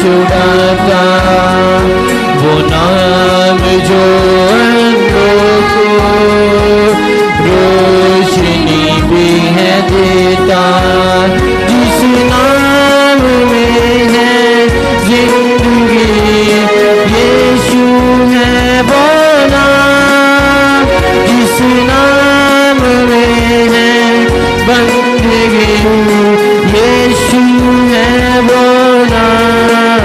छुड़ाता, वो नाम जो अंधों को रोशनी भी है देता, जिस नाम में है जिंदगी, यीशु है वो नाम, जिस नाम में है बंदगी, यीशु है वो नाम,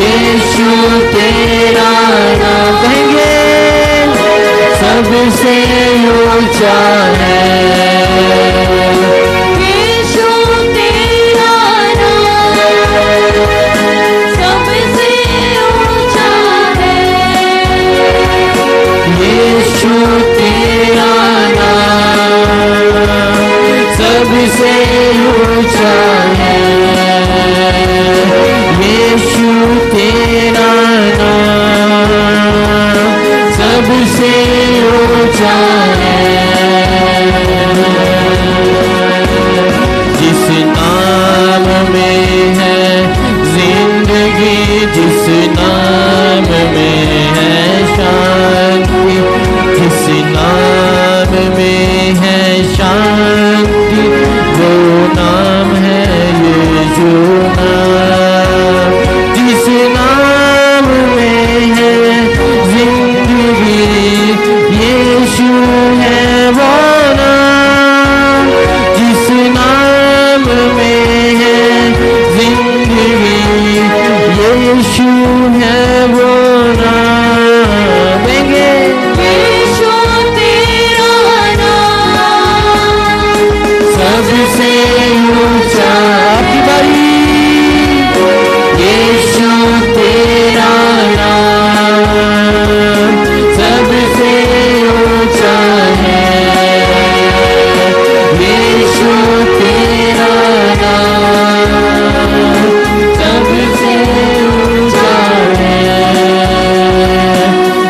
यीशु तेरा नाम कहेंगे सबसे ऊंचा है, यीशु तेरा नाम सबसे ऊंचा है, यीशु तेरा नाम सबसे ऊंचा है, यीशु तेरा नाम सबसे ऊंचा है, जिस नाम में है जिंदगी, जिस नाम में है शांति, जिस नाम में है शांति, वो नाम है यीशु नाम, जिस नाम में है जिंदगी, यीशु है वो नाम, जिस नाम में है जिंदगी, यीशु है वो नाम, देंगे यीशु तेरा नाम सबसे ऊंचा, आपकी बारी, यीशु तेरा नाम सबसे ऊंचा है, यीशु तेरा नाम सबसे ऊंचा है,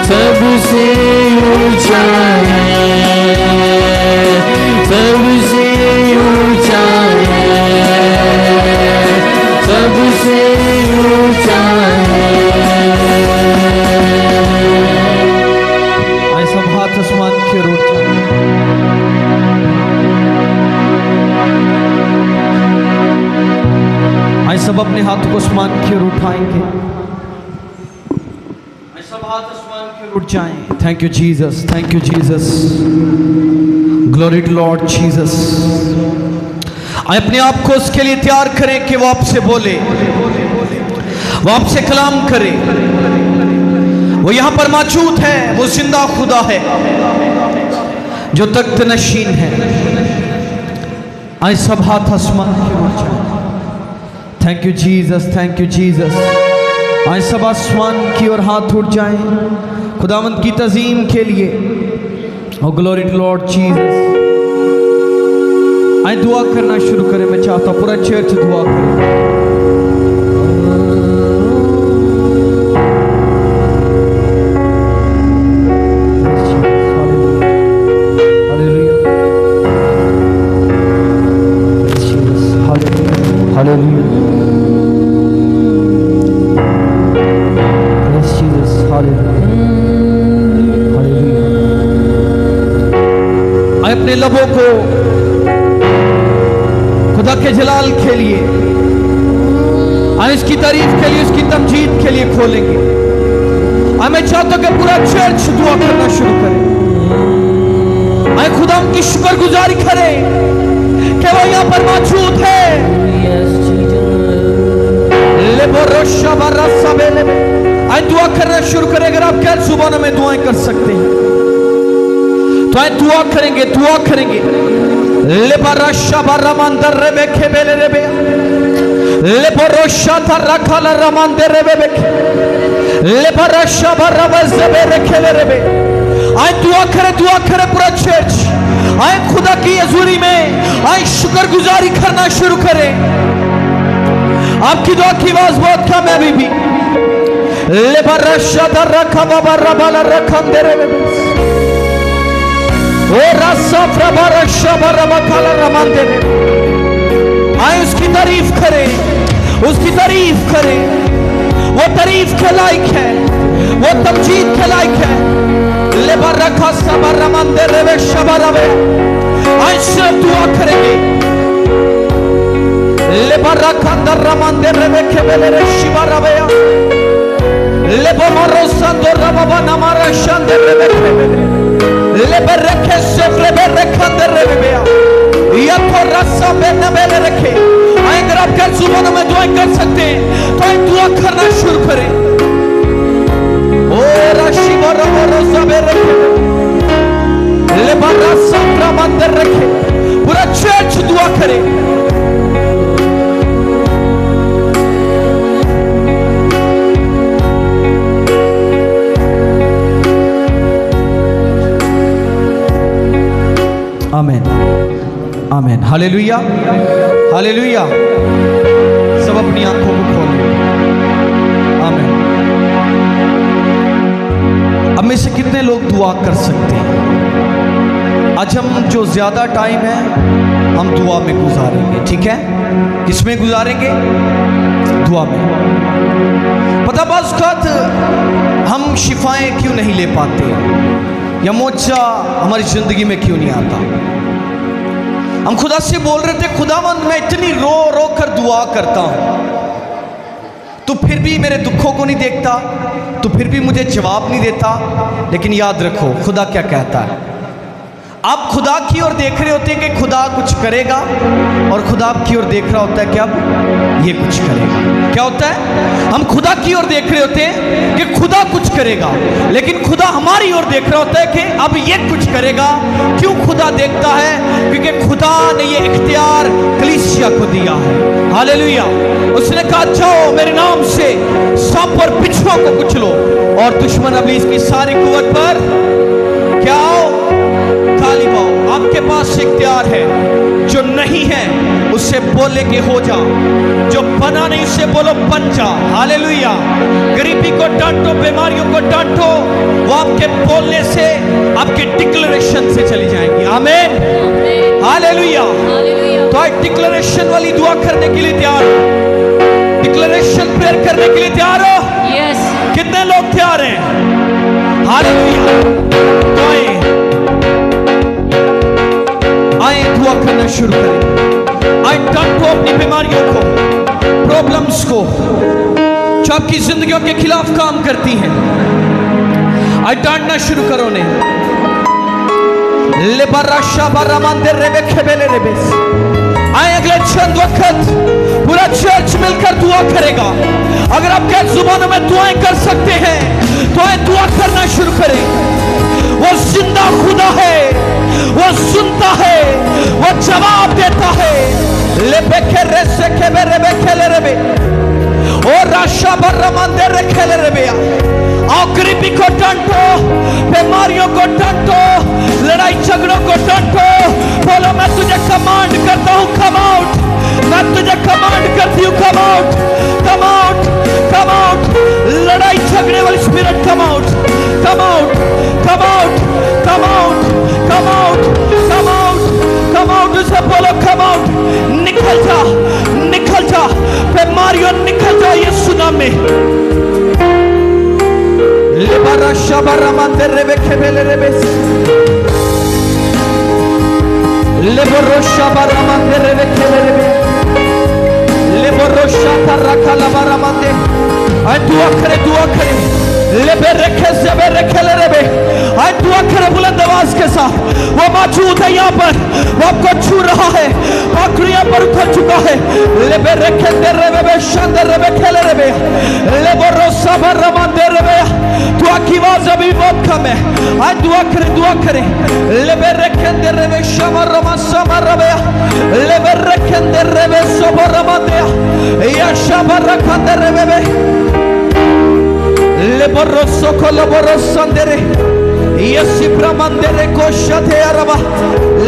सबसे ऊंचा है, सबसे ऊंचा है, सबसे ऊंचा है। आए सब हाथ आसमान की ओर उठाएं। आए सब अपने हाथों को आसमान की ओर उठाएंगे। आए सब हाथ आसमान की ओर उठ जाएं। Thank you Jesus, thank you Jesus, glory to Lord Jesus. आए अपने आप को उसके लिए तैयार करें कि वो आपसे बोले, वो आपसे कलाम करे। वो यहाँ पर मौजूद है, वो जिंदा खुदा है जो तख्त नशीन है। आए सब हाथ आसमान की ओर जाएं। Thank you Jesus, thank you Jesus. आए सब आसमान की ओर हाथ उठ जाएं खुदावंद की तज़ीम के लिए। ओ ग्लोरी टू लॉर्ड जीसस। आए दुआ करना शुरू करें। मैं चाहता हूँ पूरा चर्च दुआ करे। अपने लबों को खुदा के जलाल के लिए, इसकी तारीफ के लिए, उसकी तमजीद के लिए खोलेंगे। मैं चाहता हूं कि पूरा चर्च दुआ करना शुरू करे। खुदा की शुक्रगुजारी करे कि वो यहाँ पर मौजूद है। दुआ करना शुरू करें। अगर आप गैर जुबानों में दुआएं कर सकते हैं तो आए दुआ करेंगे, दुआ करेंगे। ले बरशा बरमंदर रेबे खेबेले रेबे, ले बरशा तरखाला रमंदर रेबे बेखे, ले बरशा बरवज़बे रखेले रेबे। आए दुआ करे पूरा चर्च। आए खुदा की हज़ूरी में आए शुक्रगुजारी करना शुरू करें। आपकी दुआ की आवाज बहुत कम है अभी भी। ले बरशा तरखा बाबा रबाला रखंदे रेबे, आए उसकी तारीफ करें, उसकी तारीफ करें। वो तारीफ के लायक है, वो तमजीद के लायक है। लेबर रखा सबर रमंदे रेवे शबरवे, आज सिर्फ दुआ करेंगे। लेबर रखा अंदर रमंदे रेवे खेबेले रे शिबरवे, लेबर मरो संदो रबा नमारा शंदे रेवे खेबेले, लेबर रखे सेफ्रे बे रखा अंदर रेवे या तो रस्सा में नबेले रखे। अगर आप कल जुबान में दुआ कर सकते हैं तो एक दुआ करना शुरू करें। ओ राशि बरो बरो सबे रखे, लेबर रस्सा मंदिर रखे, पूरा चर्च दुआ करे। आमीन आमीन, हालेलुया हालेलुया। सब अपनी आंखों को खोलें। आमीन। अब में से कितने लोग दुआ कर सकते हैं? आज हम जो ज्यादा टाइम है हम दुआ में गुजारेंगे, ठीक है? किसमें गुजारेंगे? दुआ में। पता बाज़ वक़्त हम शिफाएं क्यों नहीं ले पाते या मोजा हमारी जिंदगी में क्यों नहीं आता? हम खुदा से बोल रहे थे, खुदावंद मैं इतनी रो रो कर दुआ करता हूं, तो फिर भी मेरे दुखों को नहीं देखता, तो फिर भी मुझे जवाब नहीं देता। लेकिन याद रखो खुदा क्या कहता है। आप खुदा की ओर देख रहे होते हैं कि खुदा कुछ करेगा, और खुदा आपकी ओर देख रहा होता है कि अब ये कुछ करेगा। क्या होता है? हम खुदा की ओर देख रहे होते हैं कि खुदा कुछ करेगा, लेकिन खुदा हमारी ओर देख रहा होता है कि अब ये कुछ करेगा। क्यों खुदा देखता है? क्योंकि खुदा ने ये इख्तियार कलीसिया को दिया है। हालेलुया। उसने कहा जाओ मेरे नाम से सांप और बिच्छुओं को कुचलो, और दुश्मन इब्लीस की सारी कुव्वत पर क्या आओ गाली पाओ। आपके पास इख्तियार है। जो नहीं है उससे बोले कि हो जा, जो बना नहीं उससे बोलो बन जा। हालेलुया। गरीबी को डांटो, बीमारियों को डांटो, वो आपके बोलने से, आपके डिक्लेरेशन से चली जाएंगी। आमीन हालेलुया। तो आज डिक्लेरेशन वाली दुआ करने के लिए तैयार हो? डिक्लेरेशन प्रेयर करने के लिए तैयार हो? यस। कितने लोग तैयार हैं? हालेलुया। तो आए दुआ करना शुरू करें। आए डांटो अपनी बीमारियों को, प्रॉब्लम्स को जो आपकी जिंदगियों के खिलाफ काम करती हैं। आए डांटना शुरू करो ने। आए अगले चंद वक्त पूरा चर्च मिलकर दुआ करेगा। अगर आप क्या जुबानों में दुआएं कर सकते हैं तो आए दुआ करना शुरू करें। वो जिंदा खुदा है, वो सुनता है, वो जवाब देता है। और राशा बर्रमंदे खेले रे आओ, गरीबी को डांटो, बीमारियों को डांटो, लड़ाई झगड़ों को डांटो। बोलो मैं तुझे कमांड करता हूँ, कम आउट। मैं तुझे कमांड करती हूँ, come out, come out, come out. लड़ाई झगड़े वाली spirit come out, come out, come out, come out, come out, come out, come out. उसे बोलो कम आउट, निकल जा, निकल जा, बीमारियों निकल जा यीशु नाम में। लेबरा शबरा मंदे रेबे खेबेले रेबे, लेबरो शबरा मंदे रेबे खेबेले रेबे, लेबरो शाता रखा लबरा मंदे। आज दुआ करे, दुआ करे। लेबे रखे सेबे रखे ले रेबे। आज दुआ करे बुलंद आवाज के साथ। वो मौजूद है यहाँ पर, वो आपको छू रहा है, पाखड़ियां पर उतर चुका है। लेबे रखे दे रेबे शांदे रेबे खेले रेबे, लेबो रोसा बर्रमा दे रेबे। दुआ की आवाज अभी बहुत कम है। आज दुआ करे, दुआ करे। लेबे रखे दे रेबे शमरमा समरबे, लेबे रखे दे रेबे सोबरमा दे या शबर रखा दे रेबे। लेबरोसो को लेबरोसंदरे यसी ब्रह्मांडरे को शते अरबा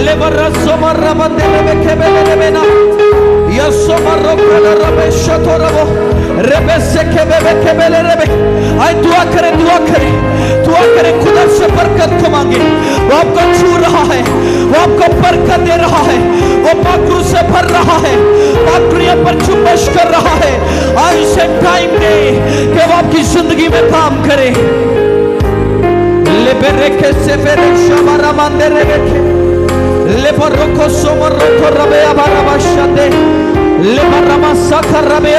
लेबरसो मरबंदरे बेखेबेले रेबेना यसो मरकोले रबे शतो रबो रेबे से खेबे खेबेले रेबे। आए दुआ करे, दुआ करे, दुआ करे। खुदा से बरकत को मांगे। वो आपको छू रहा है, वो आपको बरकत दे रहा है, वो पाखरू से भर रहा है, पाखड़ियों पर चुम्बश कर रहा है। आपकी जिंदगी में काम करे। ले बेरेके से फेरे शबारा मंदे रेके ले बरोको सोमरोको रबे अबारा शदे ले बरमा साखर रबे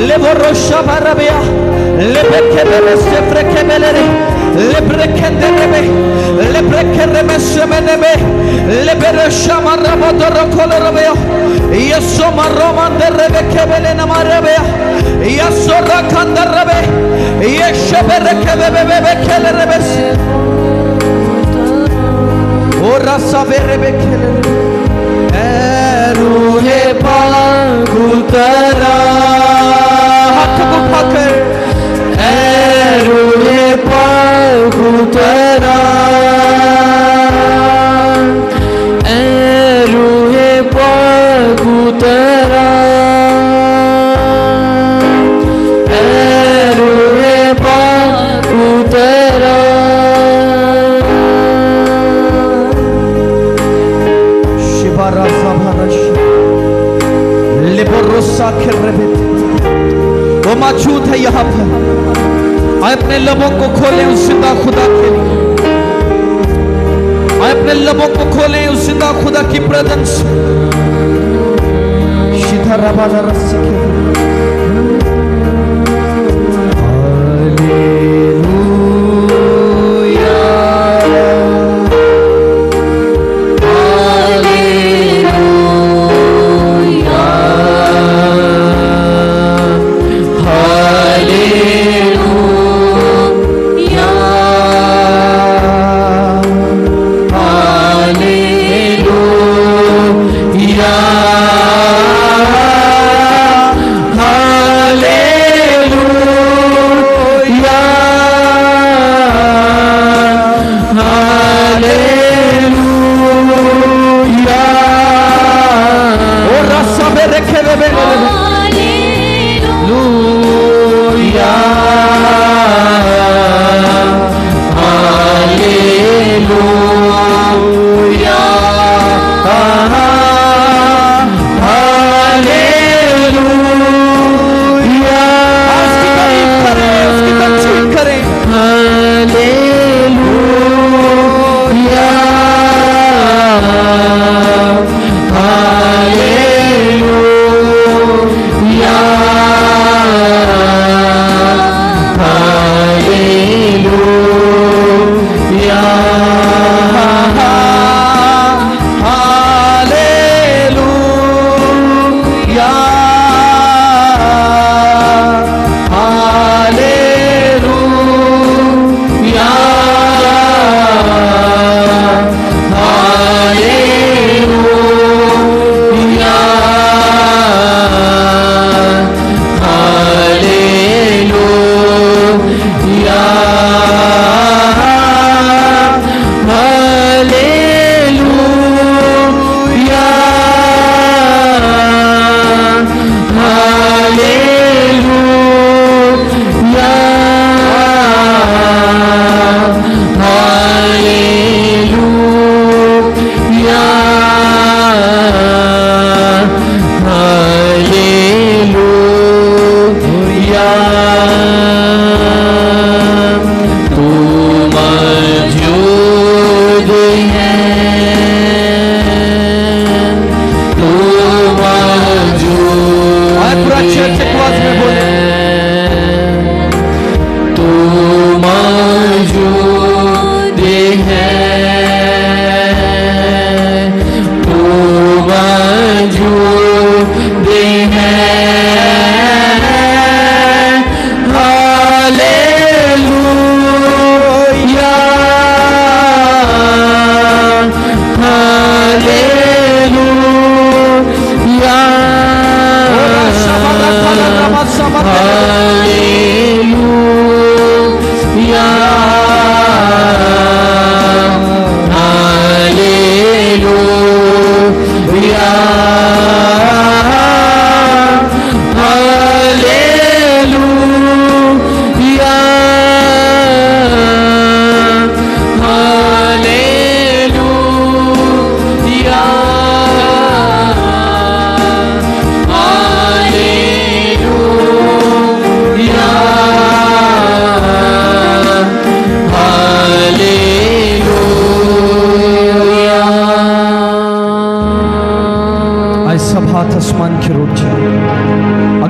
ले बरोशा बरबे ले बेके बेले से फ्रेके बेले le brekende rebe le brekere mesmene be le beresha marabodoro kolorebe yeso maromande rebe kebele namarebe yeso rakanda rebe yeshebere kebebe bekele rebe ora savere bekele eruhe pagutara hak uठाकर eruhe pagutara eruhe pagutara eruhe pagutara shibara sabarash liborosa kerrebet वो मौजूद है यहाँ पर। आए अपने लबों को खोलें उस जिंदा खुदा के लिए। आए अपने लबों को खोलें उस जिंदा खुदा की प्रेजेंस। शिधा रबादा रस्सी के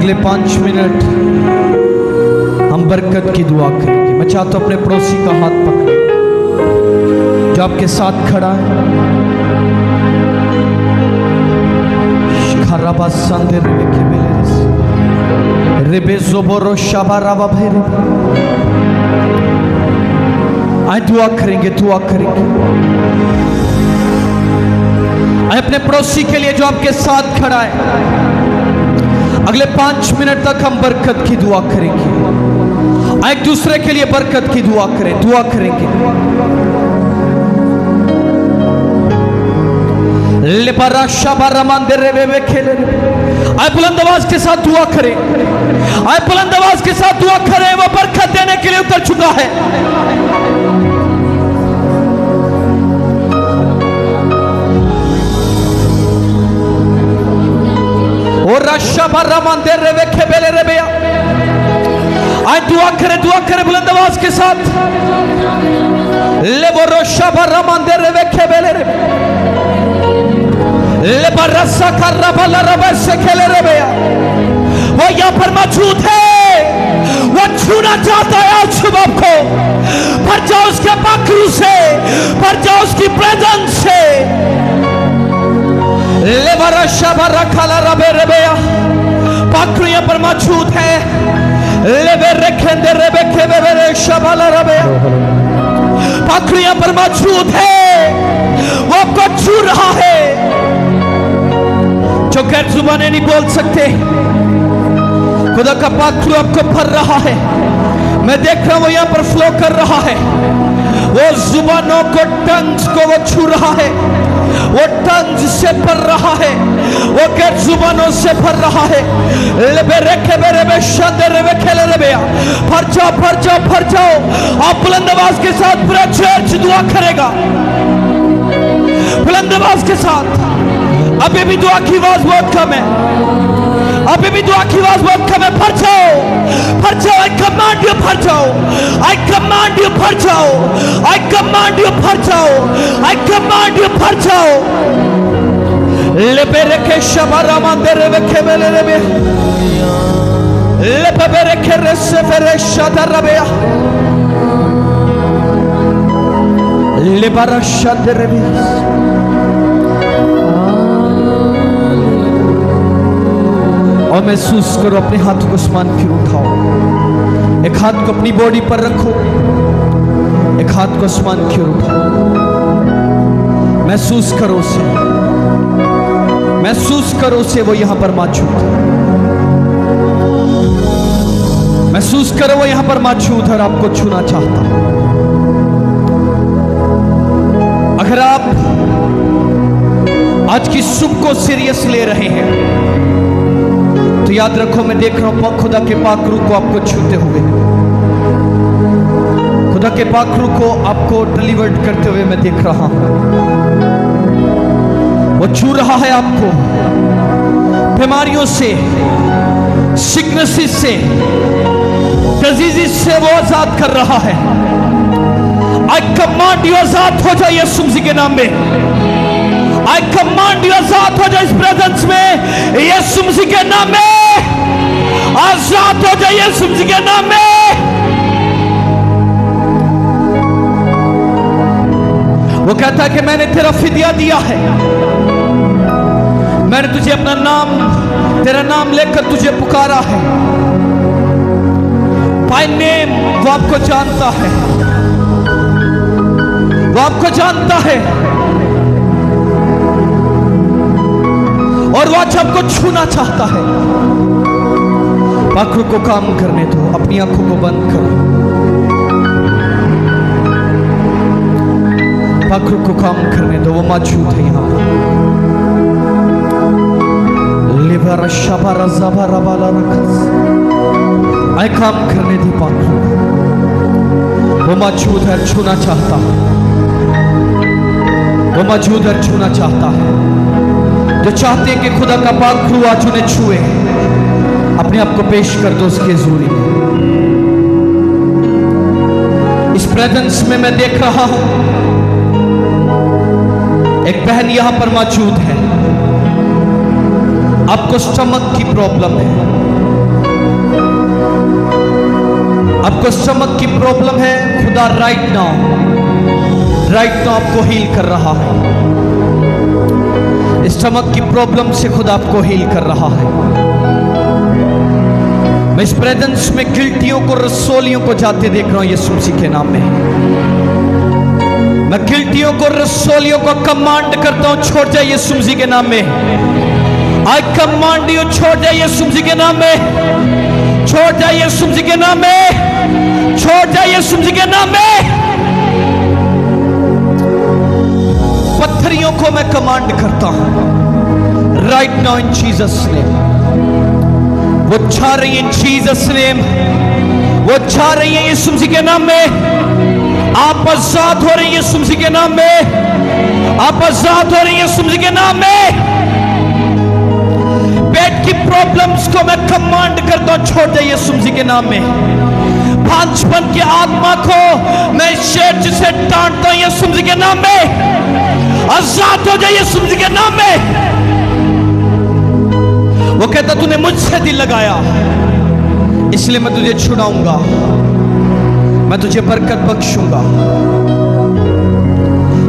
अगले 5 मिनट हम बरकत की दुआ करेंगे। मैं चाहता हूं अपने पड़ोसी का हाथ पकड़े जो आपके साथ खड़ा है। आए दुआ करेंगे, दुआ करेंगे। आए अपने पड़ोसी के लिए जो आपके साथ खड़ा है। अगले 5 मिनट तक हम बरकत की दुआ करेंगे। आए एक दूसरे के लिए बरकत की दुआ करें, दुआ करेंगे। आए बुलंद आवाज के साथ दुआ करें, आए बुलंद आवाज के साथ दुआ करें। वो बरकत देने के लिए उतर चुका है। और आए दुआ करें, दुआ करें बुलंद आवाज के साथ। ले वो रोशा भरा मंदिर रे खेबेले रे ले बरसा कर रबल रब से खेले रे बेया। वो यहाँ पर मौजूद है, वो छूना चाहता है आज सुबह को। भर जाओ उसके पखरू से, भर जाओ उसकी प्रेजेंस से। ले बरसा भरा खाला रबे रे बेया। पखरू यहाँ पर मौजूद है। ले बे रखे दे रे बे खेबे रे शबाला रबे। पखरू यहाँ पर मौजूद है, वो आपको छू रहा है। जो गैर जुबानें नहीं बोल सकते, खुदा का पाखरू आपको भर रहा है। मैं देख रहा हूं वो यहाँ पर फ्लो कर रहा है। वो जुबानों को, टंग्स को वो छू रहा है। वो टंग्स से भर रहा है, वो गैर जुबानों से भर रहा है। भर जाओ, भर जाओ, भर जाओ। आप बुलंद आवाज के साथ पूरा चर्च दुआ करेगा, बुलंद आवाज के साथ। अभी भी दुआ की आवाज बहुत कम है, अभी भी दुआ की आवाज बहुत कम है। भर जाओ, भर जाओ। आई कमांड यू भर जाओ, आई कमांड यू भर जाओ, आई कमांड यू भर जाओ, आई कमांड यू भर जाओ। ले बेरे के शबारा मंदिर रे खेबेले रे बे ले बेरे के रसे फेरे शादा रबे ले बारा शादे रे बे। और महसूस करो, अपने हाथों को आसमान की ओर उठाओ। एक हाथ को अपनी बॉडी पर रखो, एक हाथ को आसमान की ओर उठाओ। महसूस करो उसे, महसूस करो उसे, वो यहां पर मौजूद है। महसूस करो वो यहां पर मौजूद है और आपको छूना चाहता। अगर आप आज की सुबह को सीरियस ले रहे हैं तो याद रखो, मैं देख रहा हूं खुदा के पाखरू को आपको छूते हुए, खुदा के पाखरू को आपको डिलीवर्ड करते हुए मैं देख रहा हूं। वो छू रहा है आपको बीमारियों से, सिकनेसेस से, डिजीजेस से वो आजाद कर रहा है। आई कमांड यू आजाद हो जाए यीशु मसीह के नाम में। आई कमांड यू आजाद हो जाए इस प्रेजेंस में यीशु मसीह के नाम में। आजाद हो जाए यीशु मसीह के नाम में। वो कहता है कि मैंने तेरा फिदिया दिया है, मैंने तुझे अपना नाम, तेरा नाम लेकर तुझे पुकारा है। बाय नेम वो आपको जानता है, वो आपको जानता है और वो आज आपको छूना चाहता है। पाखरू को काम करने दो, अपनी आंखों को बंद करो। पाखरू को काम करने दो, वो मौजूद है यहाँ पर। लिबरा शबारा ज़बारा बाला रखस, आए काम करने दी पाखरू, वो मौजूद है, छूना चाहता है। वो मौजूद है, छूना चाहता है। जो चाहते हैं कि खुदा का पाखरू आज उन्हें छुए, अपने आप को पेश कर दो उसके हज़ूरी में। इस प्रेजेंस में मैं देख रहा हूं एक बहन यहां पर मौजूद है। आपको स्टमक की प्रॉब्लम है, आपको स्टमक की प्रॉब्लम है, खुदा राइट नाउ आपको हील कर रहा है। स्टमक की प्रॉब्लम से खुदा आपको हील कर रहा है। मैं इस प्रेजेंस में गिल्टियों को, रसोलियों को जाते देख रहा हूं यीशु मसीह के नाम में। मैं गिल्टियों को, रसोलियों को कमांड करता हूं, छोड़ जाए यीशु मसीह के नाम में। आई कमांड यू, छोड़ जाए यीशु मसीह के नाम में, छोड़ जाए यीशु मसीह के नाम में, छोड़ जाए यीशु मसीह के नाम में। पत्थरियों को मैं कमांड करता हूं right now in Jesus name. वो छा रही है इन जीसस नेम, वो छा रही है यीशु मसीह के नाम में। आप आजाद हो रही है यीशु मसीह के नाम में, आप आजाद हो रही है यीशु मसीह के नाम में। पेट की प्रॉब्लम्स को मैं कमांड करता हूं, छोड़ दे यीशु मसीह के नाम में। भांजपन की आत्मा को मैं शेर से डांटता हूं यीशु मसीह के नाम में। आजाद हो जाए यीशु मसीह के नाम में। वो कहता तूने मुझसे दिल लगाया, इसलिए मैं तुझे छुड़ाऊंगा, मैं तुझे बरकत बख्शूंगा।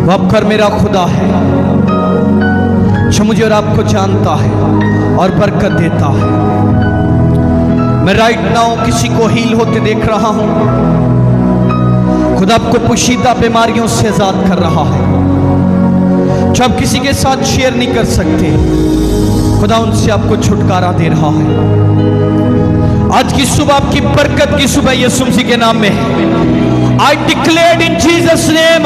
वो अब कर मेरा खुदा है जो मुझे और आपको जानता है और बरकत देता है। मैं राइट नाउ किसी को हील होते देख रहा हूं। खुदा आपको पोशीदा बीमारियों से आजाद कर रहा है जो आप किसी के साथ शेयर नहीं कर सकते। खुदा उनसे आपको छुटकारा दे रहा है। आज की सुबह आपकी बरकत की सुबह यीशु मसीह के नाम में। आई डिक्लेयर्ड इन जीसस नेम।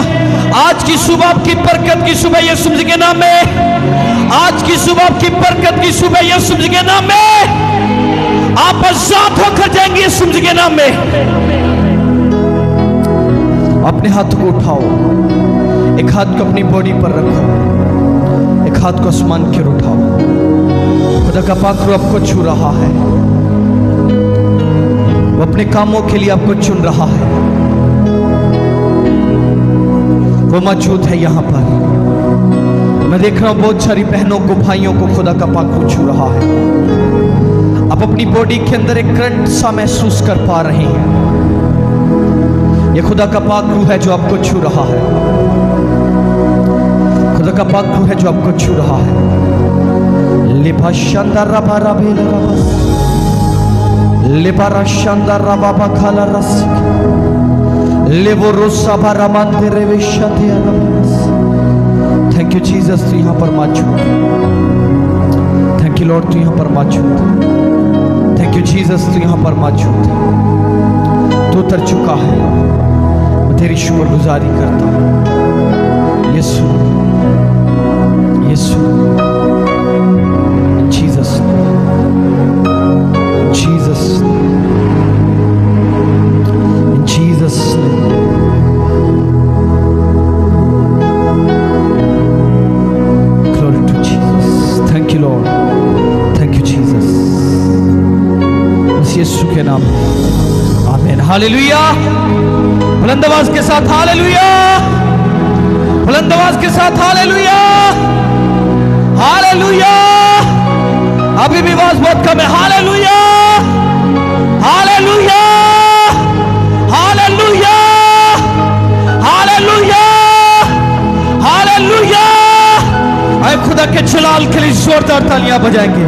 आज की सुबह आपकी बरकत की सुबह यीशु मसीह के नाम में। आज की सुबह आपकी बरकत की सुबह यीशु मसीह के नाम में। आप आजाद होकर जाएंगे यीशु मसीह के नाम में। अपने हाथ को उठाओ, एक हाथ को अपनी बॉडी पर रखो, एक हाथ को आसमान की ओर उठाओ। खुदा का पाक रूह आपको छू रहा है। वो अपने कामों के लिए आपको चुन रहा है। वो मौजूद है यहाँ पर। मैं देख रहा हूं बहुत सारी बहनों को, भाइयों को खुदा का पाक रूह छू रहा है। आप अपनी बॉडी के अंदर एक करंट सा महसूस कर पा रहे हैं। ये खुदा का पाक रूह है जो आपको छू रहा है। खुदा का पाक रूह है जो आपको छू रहा है। लिपा शानदार रबा रबे रबस, लिपा शानदार रबा बखाला रस, लेवो रोसा बारामांते रेवेशाते रबस। थैंक यू जीसस, तू यहाँ पर मौजूद। थैंक यू लॉर्ड, तू यहाँ पर मौजूद। थैंक यू जीसस, तू यहाँ पर मौजूद। तू उतर चुका है। मैं तेरी शुक्रगुजारी करता हूँ यीशु, यीशु। Jesus, Jesus, Jesus. Glory to Jesus. Thank you lord, thank you Jesus. बस यीशु के नाम में आमीन। हालेलुया। बुलंद आवाज के साथ हालेलुया, बुलंद आवाज के साथ हालेलुया, हालेलुया। अभी भी आवाज बहुत कम है। Hallelujah, hallelujah, hallelujah, hallelujah, hallelujah. आए खुदा के जलाल के लिए जोरदार तालियां बजाएंगे।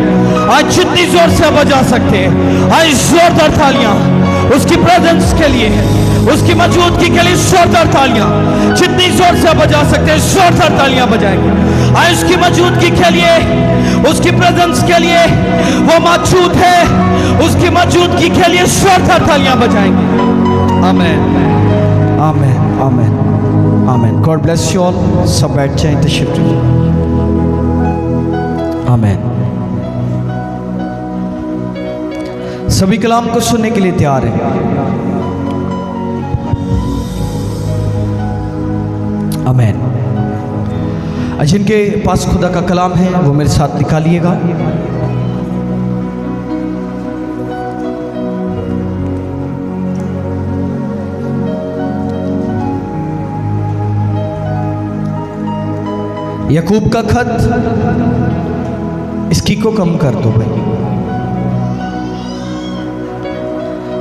आज जितनी जोर से बजा सकते हैं, आए जोरदार तालियां उसकी प्रेजेंस के लिए, उसकी मौजूदगी के लिए जोरदार तालियां। जितनी जोर से बजा सकते हैं जोरदार तालियां बजाएंगे। आए उसकी मौजूदगी के लिए, उसकी प्रेजेंस के लिए। वो मौजूद है, उसकी मौजूदगी के लिए जोरदार तालियां बजाएंगे। आमीन, आमीन, आमीन, आमीन। God bless you all. सब बैठ जाएं, तशरीफ लीजिए। आमीन। सभी कलाम को सुनने के लिए तैयार हैं। आमीन। जिनके पास खुदा का कलाम है वो मेरे साथ निकालिएगा। याकूब का खत, इसकी को कम कर दो भाई।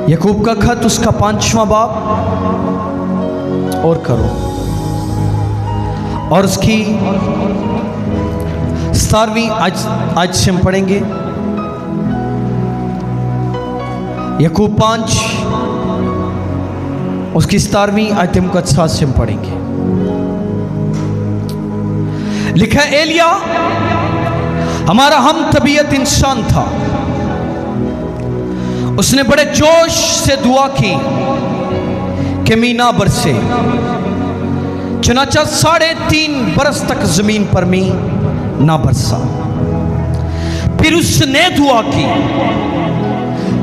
याकूब का खत उसका 5वां बाब और करो, और उसकी 17वीं आज से हम पढ़ेंगे। याकूब 5 उसकी 17वीं आयत मुकद्दसा से हम पढ़ेंगे। लिखा है, एलिया हमारा हम तबीयत इंसान था, उसने बड़े जोश से दुआ की कि मीना बरसे, चुनाचा 3.5 बरस तक जमीन पर मी ना बरसा। फिर उसने दुआ की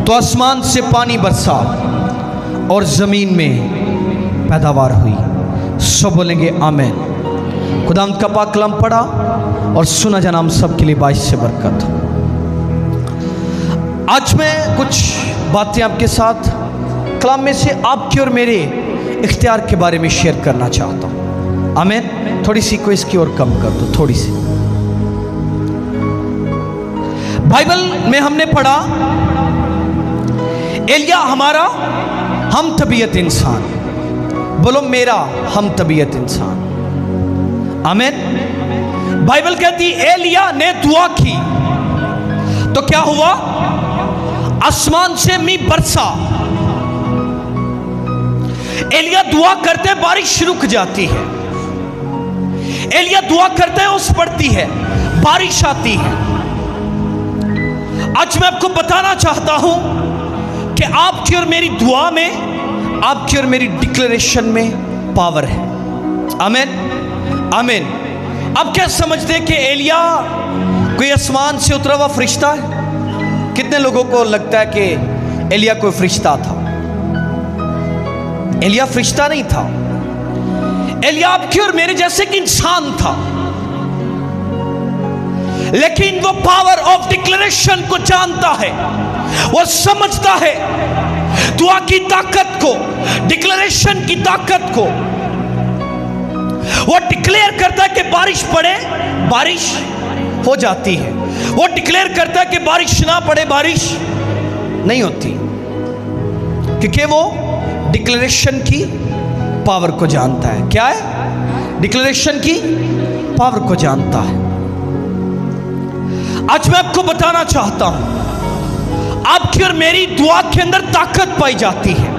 तो आसमान से पानी बरसा और जमीन में पैदावार हुई। सब बोलेंगे आमीन। खुदाम का पाक कलाम पढ़ा और सुना जाना हम सब के लिए बाइस से बरकत। आज मैं कुछ बातें आपके साथ कलाम में से आपके और मेरे इख्तियार के बारे में शेयर करना चाहता हूँ। आमीन। थोड़ी सी को इसकी और कम कर दो, थोड़ी सी। बाइबल में हमने पढ़ा, एलिया हमारा हम तबीयत इंसान। बोलो मेरा हम तबीयत इंसान। आमीन। बाइबल कहती एलिया ने दुआ की तो क्या हुआ? आसमान से मी बरसा। एलिया दुआ करते बारिश रुक जाती है, एलिया दुआ करते ओस पड़ती है, बारिश आती है। आज मैं आपको बताना चाहता हूं कि आपकी और मेरी दुआ में, आपकी और मेरी डिक्लेरेशन में पावर है। आमीन आमीन। अब क्या समझते हैं कि एलिया कोई आसमान से उतरा हुआ फरिश्ता है? कितने लोगों को लगता है कि एलिया कोई फरिश्ता था? एलिया फरिश्ता नहीं था। एलिया आपके और मेरे जैसे एक इंसान था, लेकिन वो पावर ऑफ डिक्लेरेशन को जानता है, वो समझता है दुआ की ताकत को, डिक्लेरेशन की ताकत को। वो डिक्लेयर करता है कि बारिश पड़े, बारिश हो जाती है। वो डिक्लेयर करता है कि बारिश ना पड़े, बारिश नहीं होती, क्योंकि वो डिक्लेरेशन की पावर को जानता है। क्या है? डिक्लेरेशन की पावर को जानता है। आज मैं आपको बताना चाहता हूं, आपकी और मेरी दुआ के अंदर ताकत पाई जाती है।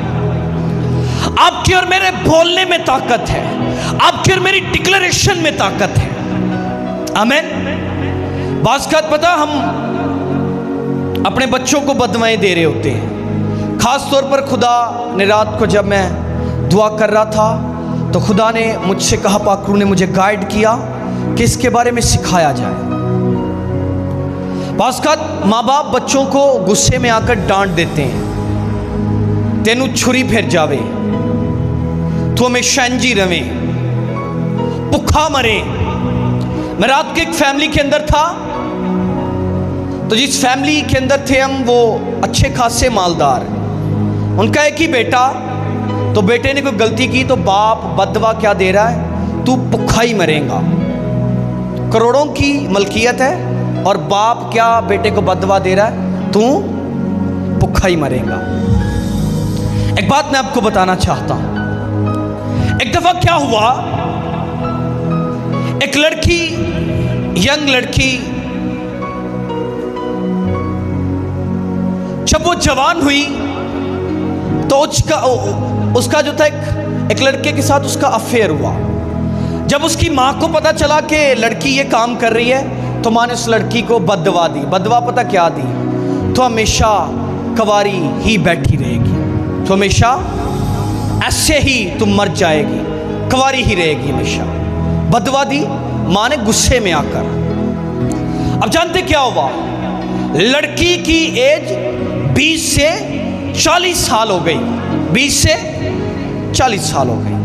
आपके और मेरे बोलने में ताकत है, आपके और मेरी डिक्लेरेशन में ताकत है। आमीन। बात पता, हम अपने बच्चों को बददुआएं दे रहे होते हैं। खास तौर पर खुदा ने रात को जब मैं दुआ कर रहा था तो खुदा ने मुझसे कहा, पाकरू ने मुझे गाइड किया कि इसके बारे में सिखाया जाए। बात माँ बाप बच्चों को गुस्से में आकर डांट देते हैं, तेनू छुरी फिर जावे, तू हमेशा इंजी रवे, भुखा मरे। मैं रात के एक फैमिली के अंदर था, तो जिस फैमिली के अंदर थे हम, वो अच्छे खासे मालदार, उनका एक ही बेटा, तो बेटे ने कोई गलती की तो बाप बदवा क्या दे रहा है, तू भुखा ही मरेगा। करोड़ों की मलकियत है और बाप क्या बेटे को बदवा दे रहा है, तू भुखा ही मरेगा। एक बात मैं आपको बताना चाहता हूं, एक दफा क्या हुआ, एक लड़की, यंग लड़की, जब वो जवान हुई तो उसका जो था एक लड़के के साथ उसका अफेयर हुआ। जब उसकी माँ को पता चला कि लड़की ये काम कर रही है तो माँ ने उस लड़की को बददुआ दी। बददुआ पता क्या दी? तो हमेशा कवारी ही बैठी रहेगी, तो हमेशा ऐसे ही तुम मर जाएगी, कवारी ही रहेगी हमेशा। बददुआ दी माँ ने गुस्से में आकर। अब जानते क्या हुआ? लड़की की एज 20 से 40 साल हो गई, 20 से 40 साल हो गई।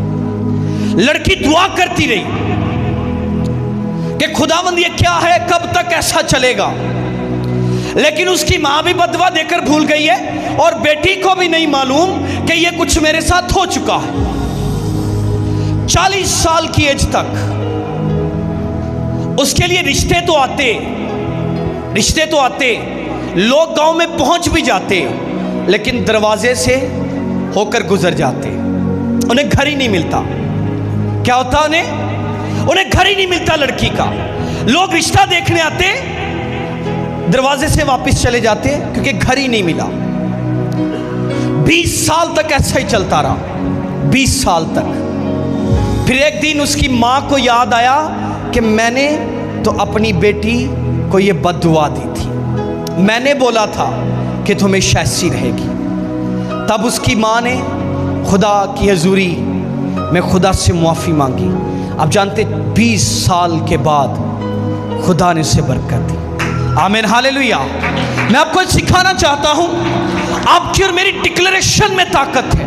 लड़की दुआ करती रही कि खुदावंद ये क्या है, कब तक ऐसा चलेगा? लेकिन उसकी मां भी बददुआ देकर भूल गई है और बेटी को भी नहीं मालूम कि ये कुछ मेरे साथ हो चुका है। 40 साल की एज तक उसके लिए रिश्ते तो आते, लोग गांव में पहुंच भी जाते, लेकिन दरवाजे से होकर गुजर जाते, उन्हें घर ही नहीं मिलता। क्या होता उन्हें घर ही नहीं मिलता लड़की का। लोग रिश्ता देखने आते, दरवाजे से वापस चले जाते क्योंकि घर ही नहीं मिला। 20 साल तक ऐसा ही चलता रहा, 20 साल तक। फिर एक दिन उसकी माँ को याद आया कि मैंने तो अपनी बेटी को ये बद्दुआ दी थी, मैंने बोला था कि तुम हमेशा ऐसी रहेगी। तब उसकी माँ ने खुदा की हजूरी में खुदा से मुआफ़ी मांगी। आप जानते 20 साल के बाद खुदा ने उसे बरकत दी। आमीन, हालेलुया। मैं आपको सिखाना चाहता हूं, आपकी और मेरी डिक्लेरेशन में ताकत है,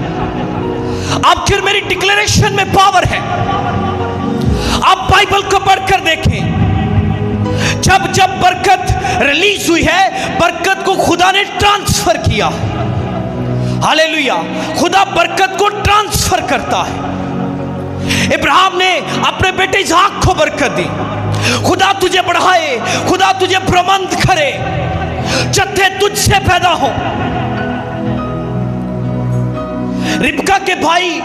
आपकी और मेरी डिक्लेरेशन में पावर है। आप बाइबल को पढ़कर देखें, जब जब बरकत रिलीज हुई है, बरकत को खुदा ने ट्रांसफर किया। हालेलुया। खुदा बरकत को ट्रांसफर करता है। इब्राहिम ने अपने बेटे इसहाक को बरकत दी। खुदा तुझे बढ़ाए, खुदा तुझे प्रबंध करे, जत्थे तुझसे पैदा हो। रिबका के भाई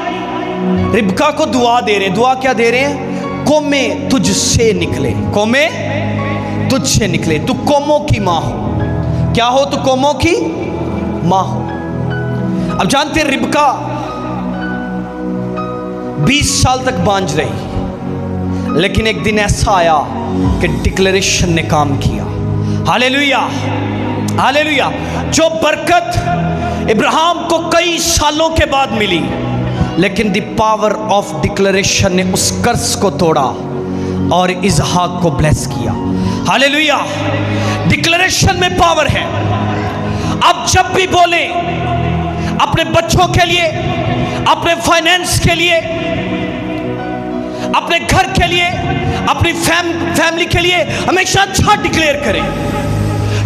रिबका को दुआ दे रहे, दुआ क्या दे रहे हैं? कौमे तुझसे निकले, कौमे तुझसे निकले, तू कौमों की माँ हो। क्या हो? तू कौमों की माँ हो। अब जानते हैं रिबका 20 साल तक बांझ रही, लेकिन एक दिन ऐसा आया कि डिक्लेरेशन ने काम किया। Hallelujah, hallelujah. जो बरकत इब्राहिम को कई सालों के बाद मिली, लेकिन द पावर ऑफ डिक्लेरेशन ने उस कर्ज को तोड़ा और इसहाक को ब्लेस किया। हालेलुया। डिक्लेरेशन में पावर है। अब जब भी बोले अपने बच्चों के लिए, अपने फाइनेंस के लिए, अपने घर के लिए, अपनी फैमिली के लिए हमेशा अच्छा डिक्लेयर करें।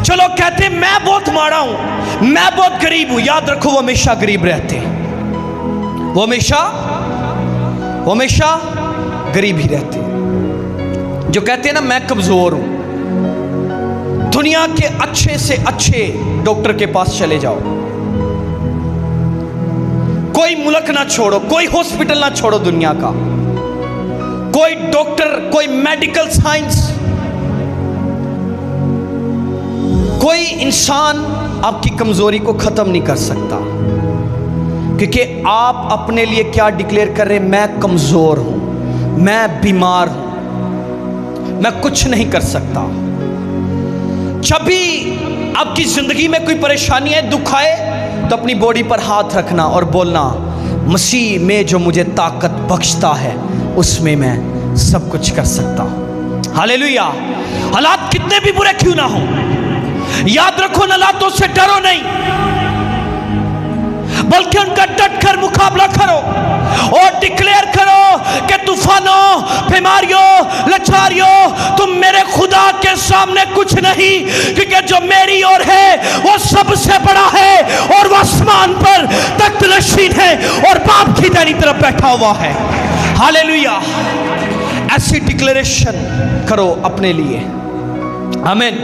चलो कहते मैं बहुत माड़ा हूं, मैं बहुत गरीब हूं, याद रखो वो हमेशा गरीब रहते हैं, वो हमेशा गरीब ही रहते हैं। जो कहते हैं ना मैं कमजोर हूं, दुनिया के अच्छे से अच्छे डॉक्टर के पास चले जाओ, कोई मुल्क ना छोड़ो, कोई हॉस्पिटल ना छोड़ो दुनिया का, कोई डॉक्टर, कोई मेडिकल साइंस, कोई इंसान आपकी कमजोरी को खत्म नहीं कर सकता। क्योंकि आप अपने लिए क्या डिक्लेयर कर रहे हैं? मैं कमजोर हूं, मैं बीमार हूं, मैं कुछ नहीं कर सकता। जब भी आपकी जिंदगी में कोई परेशानी है, दुख आए, तो अपनी बॉडी पर हाथ रखना और बोलना मसीह में जो मुझे ताकत बख्शता है, उसमें मैं सब कुछ कर सकता हूं। हालेलुया। हालात कितने भी बुरे क्यों ना हो, याद रखो हालातों से डरो नहीं, बल्कि उनका डट कर मुकाबला करो और डिक्लेयर करो कि तूफानों, बीमारियों, लाचारियों, तुम मेरे खुदा के सामने कुछ नहीं, क्योंकि जो मेरी ओर है वो सबसे बड़ा है और वो आसमान पर तख्त नशीन है और बाप की दाहिनी तरफ बैठा हुआ है। हालेलुया। ऐसी डिक्लेरेशन करो अपने लिए। आमीन।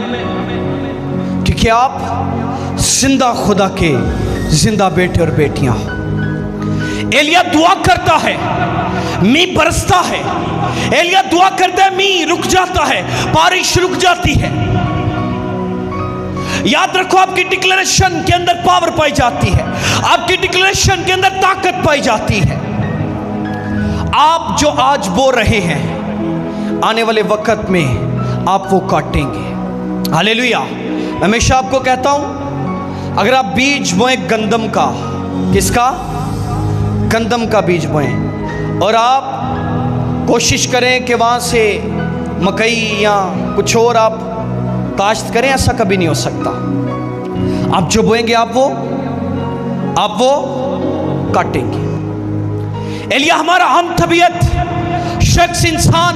क्योंकि आप जिंदा खुदा के जिंदा बेटे और बेटियां हो। एलिया दुआ करता है, मींह बरसता है। एलिया दुआ करता है, मींह रुक जाता है, बारिश रुक जाती है। याद रखो आपकी डिक्लेरेशन के अंदर पावर पाई जाती है, आपकी डिक्लेरेशन के अंदर ताकत पाई जाती है। आप जो आज बो रहे हैं, आने वाले वक्त में आप वो काटेंगे। हालेलुया। हमेशा आपको कहता हूं, अगर आप बीज बोएं गंदम का, किसका? गंदम का बीज बोएं, और आप कोशिश करें कि वहाँ से मकई या कुछ और आप काश्त करें, ऐसा कभी नहीं हो सकता। आप जो बोएंगे आप वो काटेंगे। एलिया हमारा हम तबीयत शख्स इंसान,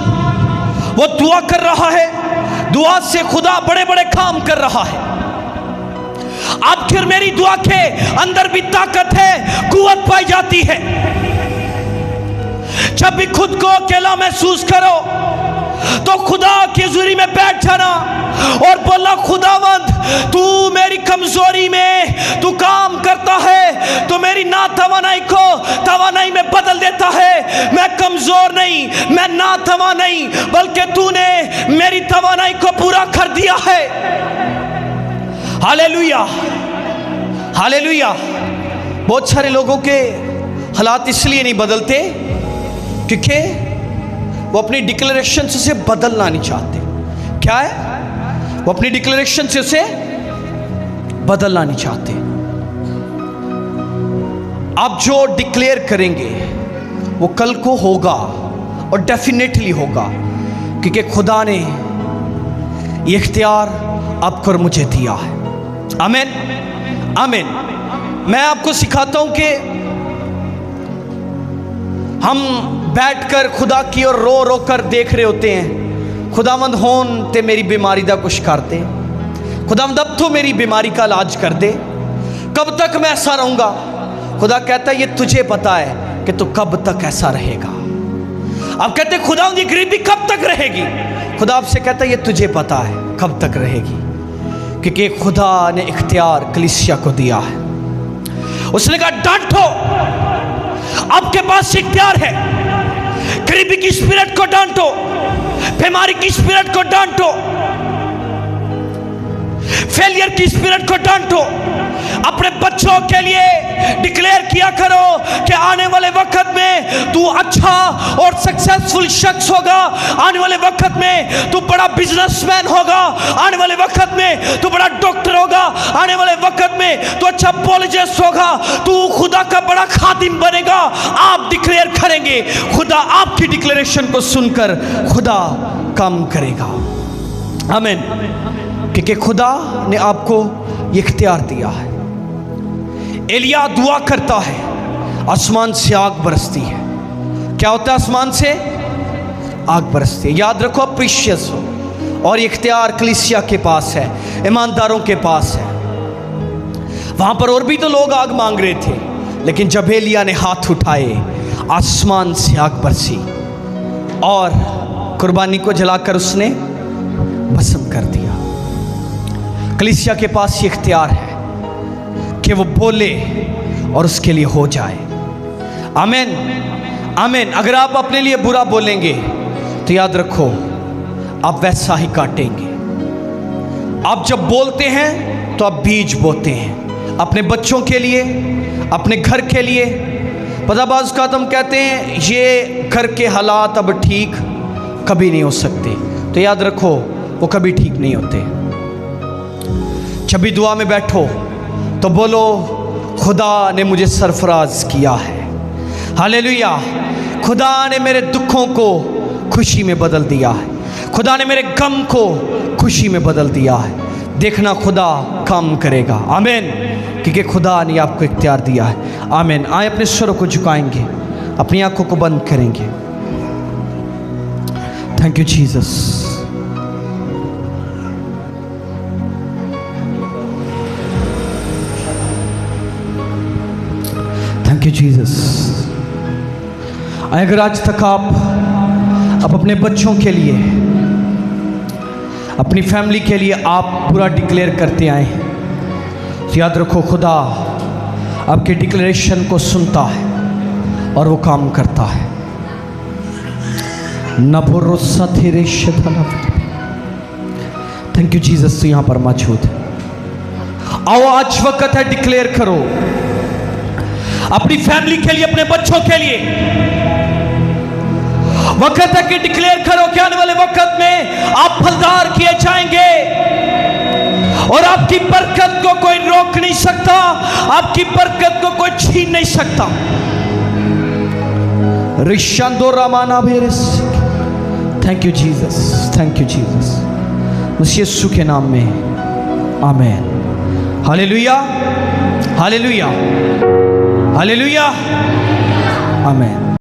वो दुआ कर रहा है, दुआ से खुदा बड़े बड़े काम कर रहा है। आपकी और मेरी दुआ के अंदर भी ताकत है, कुव्वत पाई जाती है। जब भी खुद को अकेला महसूस करो तो खुदा की हुजूरी में बैठ जाना और बोलना, खुदावंद तू मेरी कमजोरी में तू काम कर, कमजोर नहीं, मैं ना तवा नहीं, बल्कि तूने मेरी तवानाई को पूरा कर दिया है। Hallelujah, hallelujah. बहुत सारे लोगों के हालात इसलिए नहीं बदलते क्योंकि वो अपनी डिक्लेरेशन से बदलना नहीं चाहते। क्या है? वो अपनी डिक्लेरेशन से उसे बदलना नहीं चाहते। आप जो डिक्लेयर करेंगे वो कल को होगा और डेफिनेटली होगा, क्योंकि खुदा ने ये इख्तियार आपको और मुझे दिया है। आमीन, आमीन। मैं आपको सिखाता हूं कि हम बैठकर खुदा की ओर रो रो कर देख रहे होते हैं, खुदावंद होन ते मेरी बीमारी दा कुछ कर दे, खुदावंद अब तो मेरी बीमारी का इलाज कर दे, कब तक मैं ऐसा रहूंगा? खुदा कहता है ये तुझे पता है कि तू कब तक ऐसा रहेगा। आप कहते हैं खुदावंद ये गरीबी कब तक रहेगी? खुदा आपसे कहता है ये तुझे पता है कब तक रहेगी, क्योंकि खुदा ने इख्तियार कलीसिया को दिया है। उसने कहा डांटो, आपके पास इख्तियार है। गरीबी की स्पिरिट को डांटो, बीमारी की स्पिरिट को डांटो, फेलियर की स्पिरिट को डांटो। अपने बच्चों के लिए डिक्लेयर किया करो कि आने वाले वक्त में तू अच्छा और सक्सेसफुल शख्स होगा, आने वाले वक्त में तू बड़ा बिजनेसमैन होगा, आने वाले वक्त में तू बड़ा डॉक्टर होगा, आने वाले वक्त में तू अच्छा पॉलिटिशियन होगा, तू खुदा का बड़ा खादिम बनेगा। आप डिक्लेयर करेंगे, खुदा आपकी डिक्लेरेशन को सुनकर खुदा काम करेगा। आमीन, क्योंकि खुदा ने आपको ये इख्तियार दिया है। एलिया दुआ करता है, आसमान से आग बरसती है। क्या होता है? आसमान से आग बरसती है। याद रखो, आप प्रीशियस हो और ये इख्तियार कलीसिया के पास है, ईमानदारों के पास है। वहां पर और भी तो लोग आग मांग रहे थे, लेकिन जब एलिया ने हाथ उठाए, आसमान से आग बरसी और कुर्बानी को जलाकर उसने भस्म कर दिया। कलीसिया के पास ये इख्तियार है कि वो बोले और उसके लिए हो जाए। आमीन, आमीन। अगर आप अपने लिए बुरा बोलेंगे तो याद रखो आप वैसा ही काटेंगे। आप जब बोलते हैं तो आप बीज बोते हैं, अपने बच्चों के लिए, अपने घर के लिए। पता बाज़ का हम कहते हैं ये घर के हालात अब ठीक कभी नहीं हो सकते, तो याद रखो वो कभी ठीक नहीं होते। जब भी दुआ में बैठो तो बोलो खुदा ने मुझे सरफराज किया है। हालेलुया। खुदा ने मेरे दुखों को खुशी में बदल दिया है, खुदा ने मेरे गम को खुशी में बदल दिया है। देखना खुदा काम करेगा। आमीन, क्योंकि खुदा ने आपको इख्तियार दिया है। आमीन। आए अपने स्वरों को झुकाएंगे, अपनी आंखों को बंद करेंगे। Thank you Jesus. Thank you Jesus. अगर आज तक आप अपने बच्चों के लिए, अपनी फैमिली के लिए आप पूरा डिक्लेयर करते आए हैं, तो याद रखो खुदा आपके डिक्लेरेशन को सुनता है और वो काम करता है। Thank you Jesus. तो यहाँ पर मौजूद है। आओ आज वक्त है, डिक्लेयर करो अपनी फैमिली के लिए, अपने बच्चों के लिए। वक्त है कि डिक्लेयर करो कि आने वाले वक्त में आप फलदार किए जाएंगे और आपकी बरकत को कोई रोक नहीं सकता, आपकी बरकत को कोई छीन नहीं सकता। रिशांदो रामाना भेरिस। Thank you Jesus, thank you Jesus. उस यीशु के नाम में आमीन। हालेलुया, हालेलुया, हालेलुया, आमीन।